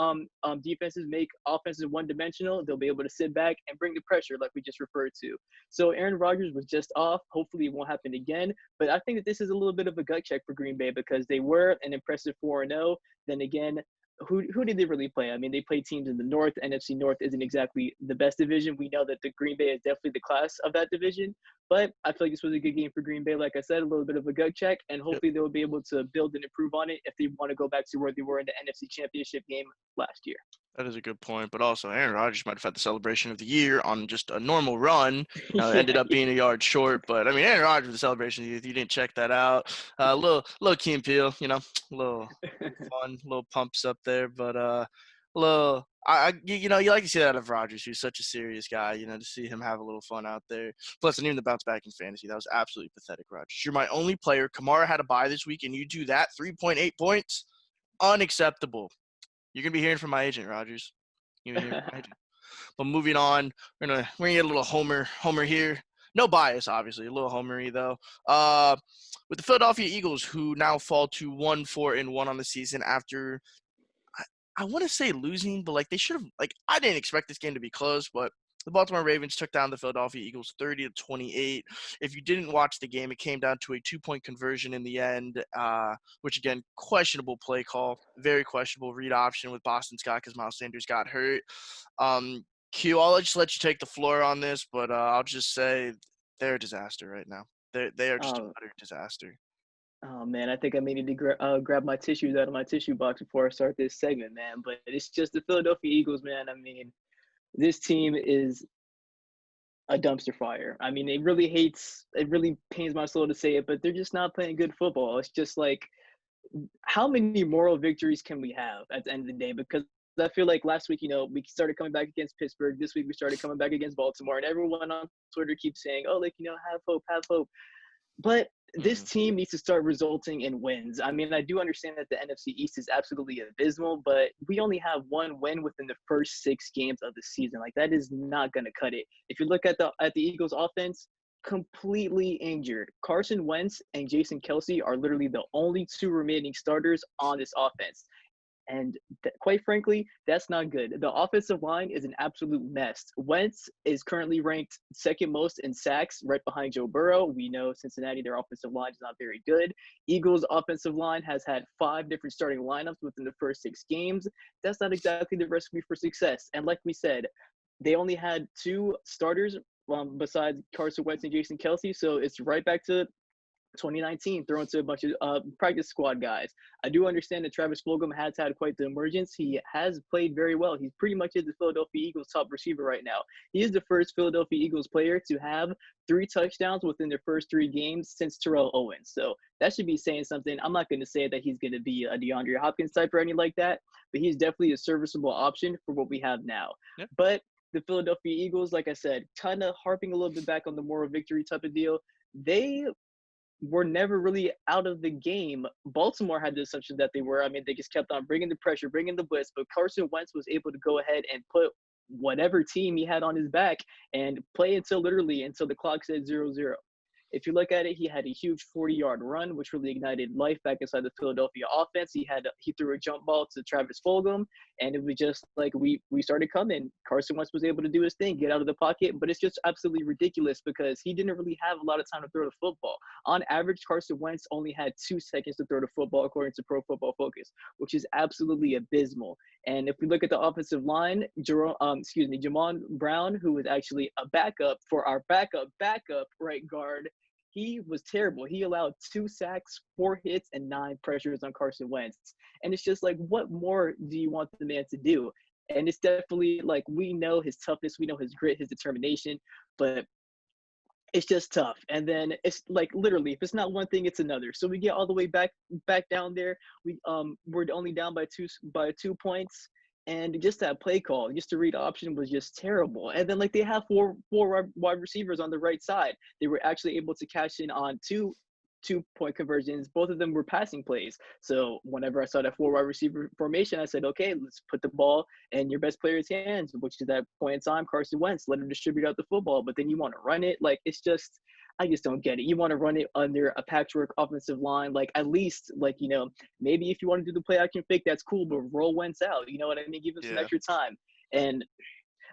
defenses make offenses one-dimensional, they'll be able to sit back and bring the pressure like we just referred to. So Aaron Rodgers was just off. Hopefully it won't happen again, but I think that this is a little bit of a gut check for Green Bay because they were an impressive 4-0. Then again, who did they really play? I mean, they played teams in the North. NFC North isn't exactly the best division. We know that the Green Bay is definitely the class of that division. But I feel like this was a good game for Green Bay. Like I said, a little bit of a gut check, and hopefully they'll be able to build and improve on it if they want to go back to where they were in the NFC Championship game last year. That is a good point, but also Aaron Rodgers might have had the celebration of the year on just a normal run. Ended up being a yard short, but I mean, Aaron Rodgers with the celebration of the year, you didn't check that out. Little Key and Peele, little fun, little pumps up there, but little. You like to see that out of Rodgers, who's such a serious guy. To see him have a little fun out there. Plus, and even the bounce back in fantasy, that was absolutely pathetic, Rodgers. You're my only player. Kamara had a bye this week, and you do that 3.8 points, unacceptable. You're gonna be hearing from my agent, Rodgers. You're gonna hear from my agent. But moving on, we're gonna get a little homer here. No bias, obviously, a little homery though. With the Philadelphia Eagles, who now fall to 1-4-1 on the season after I want to say losing, but they should have. I didn't expect this game to be close, but the Baltimore Ravens took down the Philadelphia Eagles 30-28. If you didn't watch the game, it came down to a 2-point conversion in the end, which, again, questionable play call, very questionable read option with Boston Scott because Miles Sanders got hurt. Q, I'll just let you take the floor on this, but I'll just say they're a disaster right now. They are just a utter disaster. Oh, man, I think I may need to grab my tissues out of my tissue box before I start this segment, man. But it's just the Philadelphia Eagles, man. I mean, this team is a dumpster fire. I mean, it really pains my soul to say it, but they're just not playing good football. It's just like, how many moral victories can we have at the end of the day? Because I feel like last week, we started coming back against Pittsburgh. This week we started coming back against Baltimore, and everyone on Twitter keeps saying, oh, have hope. But this team needs to start resulting in wins. I mean, I do understand that the NFC East is absolutely abysmal, but we only have one win within the first 6 games of the season. That is not going to cut it. If you look at the Eagles offense, completely injured. Carson Wentz and Jason Kelce are literally the only 2 remaining starters on this offense. And quite frankly, that's not good. The offensive line is an absolute mess. Wentz is currently ranked second most in sacks, right behind Joe Burrow. We know Cincinnati, their offensive line is not very good. Eagles' offensive line has had 5 different starting lineups within the first 6 games. That's not exactly the recipe for success. And like we said, they only had 2 starters besides Carson Wentz and Jason Kelsey. So it's right back to 2019, thrown to a bunch of practice squad guys. I do understand that Travis Fulgham has had quite the emergence. He has played very well. He's pretty much is the Philadelphia Eagles' top receiver right now. He is the first Philadelphia Eagles player to have 3 touchdowns within their first 3 games since Terrell Owens. So that should be saying something. I'm not going to say that he's going to be a DeAndre Hopkins type or anything like that, but he's definitely a serviceable option for what we have now. Yep. But the Philadelphia Eagles, like I said, kind of harping a little bit back on the moral victory type of deal, they were never really out of the game. Baltimore had the assumption that they were. I mean, they just kept on bringing the pressure, bringing the blitz, but Carson Wentz was able to go ahead and put whatever team he had on his back and play until the clock said 0-0. If you look at it, he had a huge 40-yard run, which really ignited life back inside the Philadelphia offense. He threw a jump ball to Travis Fulgham, and it was just like we started coming. Carson Wentz was able to do his thing, get out of the pocket, but it's just absolutely ridiculous because he didn't really have a lot of time to throw the football. On average, Carson Wentz only had 2 seconds to throw the football, according to Pro Football Focus, which is absolutely abysmal. And if we look at the offensive line, Jamon Brown, who was actually a backup for our backup right guard, he was terrible. He allowed 2 sacks, 4 hits, and 9 pressures on Carson Wentz. And it's just like, what more do you want the man to do? And it's definitely like, we know his toughness, we know his grit, his determination, but it's just tough. And then it's like, literally, if it's not one thing, it's another. So we get all the way back down there. We're only down by 2 points. And just that play call, just to read option was just terrible. And then like they have four wide receivers on the right side. They were actually able to cash in on two-point conversions. Both of them were passing plays. So whenever I saw that 4 wide receiver formation, I said, okay, let's put the ball in your best player's hands, which is at point in time, Carson Wentz. Let him distribute out the football. But then you want to run it. Like, it's just, I just don't get it. You want to run it under a patchwork offensive line. Like, at least, like, maybe if you want to do the play action fake, that's cool, but roll Wentz out. You know what I mean? Give him some extra time.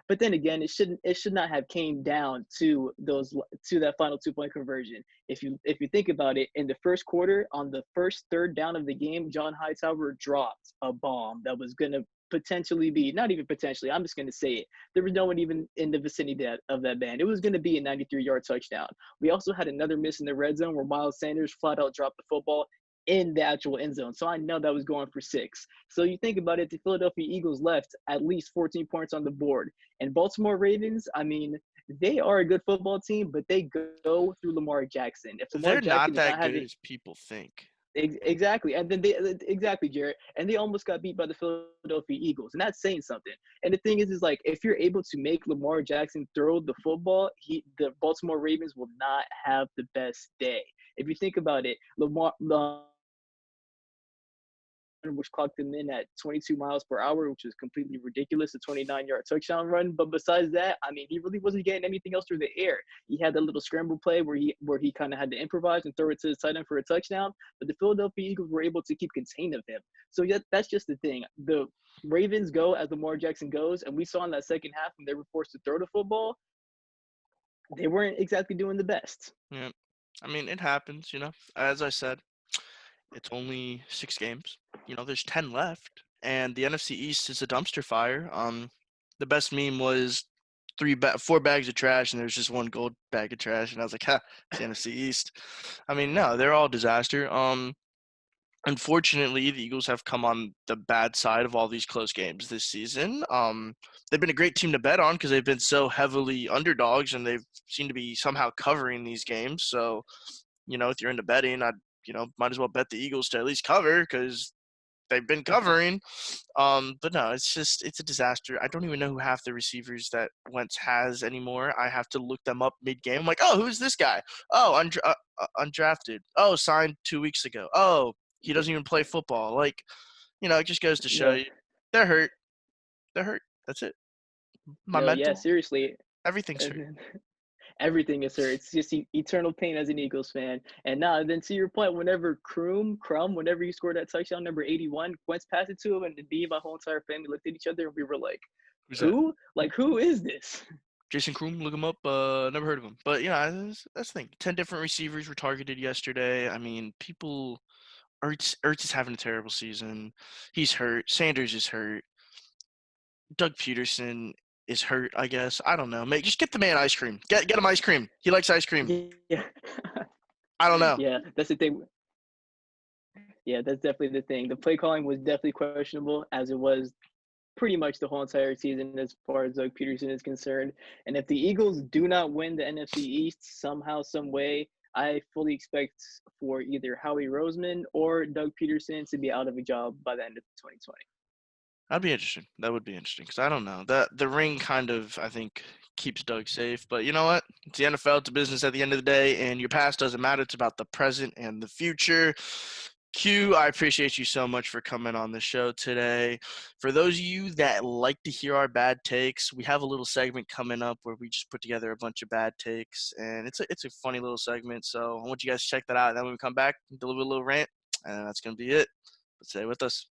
But then again, it should not have came down to that final 2-point conversion. If you think about it, in the first quarter, on the first third down of the game, John Hightower dropped a bomb that was gonna potentially be, not even potentially, I'm just gonna say it. There was no one even in the vicinity of that man. It was gonna be a 93-yard touchdown. We also had another miss in the red zone where Miles Sanders flat out dropped the football in the actual end zone. So I know that was going for 6. So you think about it, the Philadelphia Eagles left at least 14 points on the board. And Baltimore Ravens, I mean, they are a good football team, but they go through Lamar Jackson. If Lamar They're Jackson not that good as people think. Exactly. And then exactly, Jaret. And they almost got beat by the Philadelphia Eagles. And that's saying something. And the thing is like, if you're able to make Lamar Jackson throw the football, the Baltimore Ravens will not have the best day. If you think about it, which clocked him in at 22 miles per hour, which is completely ridiculous, a 29-yard touchdown run. But besides that, I mean, he really wasn't getting anything else through the air. He had that little scramble play where he kind of had to improvise and throw it to his tight end for a touchdown. But the Philadelphia Eagles were able to keep contained of him. So that's just the thing. The Ravens go as Lamar Jackson goes, and we saw in that second half when they were forced to throw the football, they weren't exactly doing the best. Yeah. I mean, it happens, As I said, it's only 6 games. There's 10 left, and the NFC East is a dumpster fire. The best meme was 4 bags of trash, and there's just 1 gold bag of trash, and I was like, ha, it's the NFC East. I mean, no, they're all disaster. Unfortunately, the Eagles have come on the bad side of all these close games this season. They've been a great team to bet on because they've been so heavily underdogs, and they've seemed to be somehow covering these games. So, if you're into betting, might as well bet the Eagles to at least cover because they've been covering. But no, it's a disaster. I don't even know who half the receivers that Wentz has anymore. I have to look them up mid-game. I'm like, oh, who's this guy? Oh, undrafted. Oh, signed 2 weeks ago. Oh, he doesn't even play football. Like, it just goes to show you they're hurt. They're hurt. That's it. My mental. Yeah, seriously. Everything's hurt. Everything is hurt. It's just eternal pain as an Eagles fan. And then to your point, whenever whenever he scored that touchdown number 81, Wentz passed it to him, and me and my whole entire family looked at each other and we were like, Who's who? that? Like, who is this? Jason Kroom, look him up. Never heard of him. But yeah, that's the thing. 10 different receivers were targeted yesterday. I mean, Ertz is having a terrible season. He's hurt. Sanders is hurt. Doug Peterson is hurt, I guess. I don't know. Mate, just get the man ice cream. Get him ice cream. He likes ice cream. Yeah. I don't know. Yeah, that's the thing. Yeah, that's definitely the thing. The play calling was definitely questionable, as it was pretty much the whole entire season as far as Doug Peterson is concerned. And if the Eagles do not win the NFC East somehow, some way, I fully expect for either Howie Roseman or Doug Peterson to be out of a job by the end of 2020. That'd be interesting. That would be interesting because I don't know. The ring kind of, I think, keeps Doug safe. But you know what? It's the NFL. It's a business at the end of the day, and your past doesn't matter. It's about the present and the future. Q, I appreciate you so much for coming on the show today. For those of you that like to hear our bad takes, we have a little segment coming up where we just put together a bunch of bad takes, and it's a funny little segment. So I want you guys to check that out. And then when we come back, deliver a little rant, and that's gonna be it. But stay with us.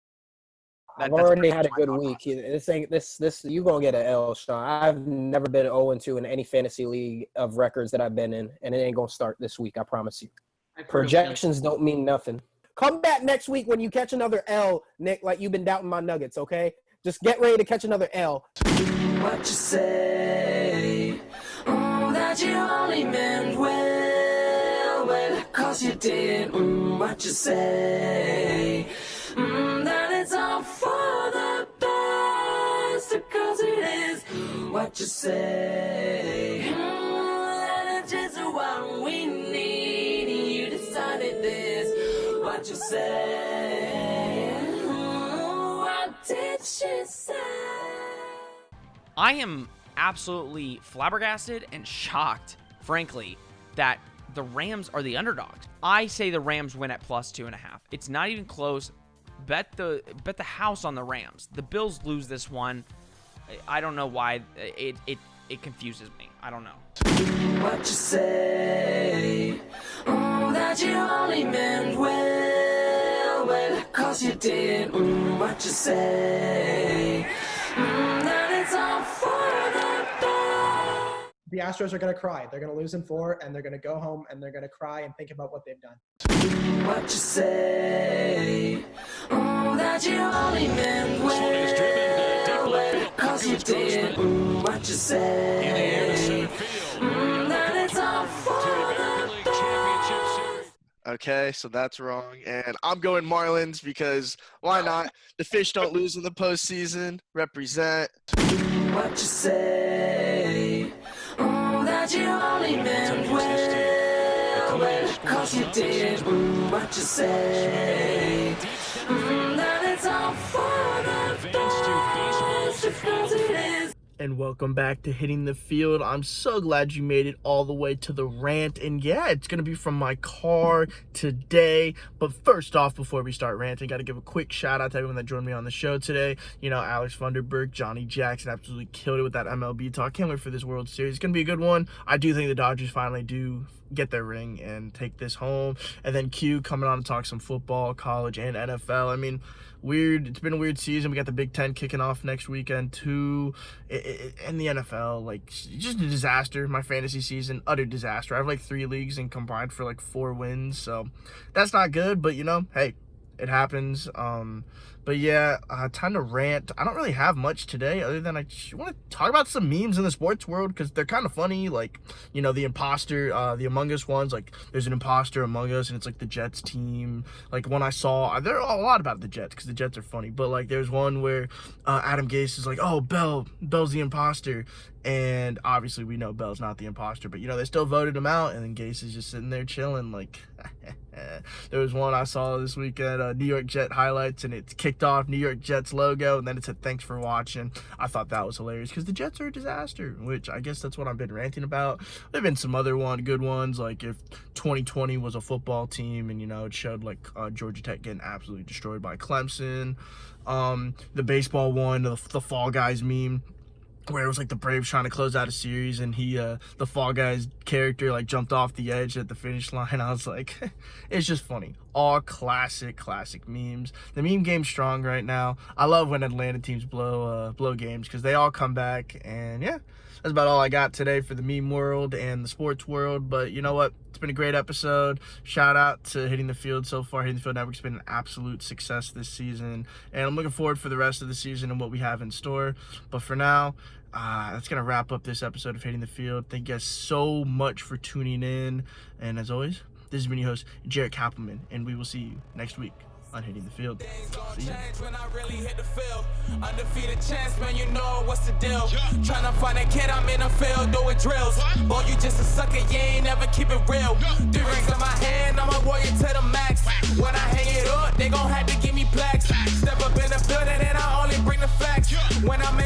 I've already had a good week. This you gonna get an L, Sean. I've never been 0-2 in any fantasy league of records that I've been in, and it ain't gonna start this week. I promise you. Projections don't mean nothing. Come back next week when you catch another L, Nick, like you've been doubting my Nuggets, okay? Just get ready to catch another L. What you say? That you only meant well, 'cause you did. What you say? That it's all for the best, 'cause it is. What you say? That it's just what we need. You decided this. What you say? What did she say? I am absolutely flabbergasted and shocked, frankly, that the Rams are the underdogs. I say the Rams win at +2.5. It's not even close. Bet the house on the Rams. The Bills lose this one. I don't know why. It confuses me. I don't know. What you say? That you only meant well, 'cause you did. What you say? That it's all for the best. The Astros are going to cry. They're going to lose in 4, and they're going to go home, and they're going to cry and think about what they've done. What you say? That you only meant well, 'cause you did. What you say? That it's all for the best. Okay, so that's wrong. And I'm going Marlins because why not? The Fish don't lose in the postseason. Represent. What you say? That you only meant well, 'cause you did. What you say? That it's all for the best, 'cause it is. And welcome back to Hitting the Field. I'm so glad you made it all the way to the rant. And yeah, it's going to be from my car today. But first off, before we start ranting, got to give a quick shout out to everyone that joined me on the show today. You know, Alex Funderburke, Johnny Jackson absolutely killed it with that MLB talk. Can't wait for this World Series. It's going to be a good one. I do think the Dodgers finally do get their ring and take this home. And then Q coming on to talk some football, college, and NFL. I mean, it's been a weird season. We got the Big Ten kicking off next weekend too, and the NFL, like, just a disaster. My fantasy season, utter disaster. I have like 3 leagues and combined for like 4 wins, so that's not good, but you know, hey, it happens. But yeah, time to rant. I don't really have much today other than I just want to talk about some memes in the sports world because they're kind of funny. Like, you know, the imposter, the Among Us ones. Like, there's an imposter Among Us, and it's like the Jets team. Like, one I saw, there are a lot about the Jets because the Jets are funny. But like, there's one where Adam Gase is like, "Oh, Bell's the imposter," and obviously we know Bell's not the imposter. But you know, they still voted him out, and then Gase is just sitting there chilling, like. There was one I saw this weekend, New York Jet highlights, and it's kicked off New York Jets logo, and then it said "Thanks for watching." I thought that was hilarious because the Jets are a disaster, which I guess that's what I've been ranting about. There've been some other good ones, like if 2020 was a football team, and you know, it showed like Georgia Tech getting absolutely destroyed by Clemson. The baseball one, the Fall Guys meme. where it was like the Braves trying to close out a series, and the Fall Guys character like jumped off the edge at the finish line. I was like, it's just funny. All classic memes. The meme game's strong right now. I love when Atlanta teams blow games because they all come back. And yeah, that's about all I got today for the meme world and the sports world. But you know what? It's been a great episode. Shout out to Hitting the Field so far. Hitting the Field Network's been an absolute success this season, and I'm looking forward for the rest of the season and what we have in store. But for now, that's going to wrap up this episode of Hitting the Field. Thank you guys so much for tuning in. And as always, this has been your host, Jaret Kappelman, and we will see you next week on Hitting the Field. See ya. When I really hit the field, undefeated chance, man, you know what's the deal. Tryna find a kid, I'm in the field doing drills. Boy, you just a sucker, you ain't never keep it real. 3 rings in my hand, I'm a warrior to the max. When I hang it up, they gon' have to give me plaques. Step up in the building and I only bring the facts. When I'm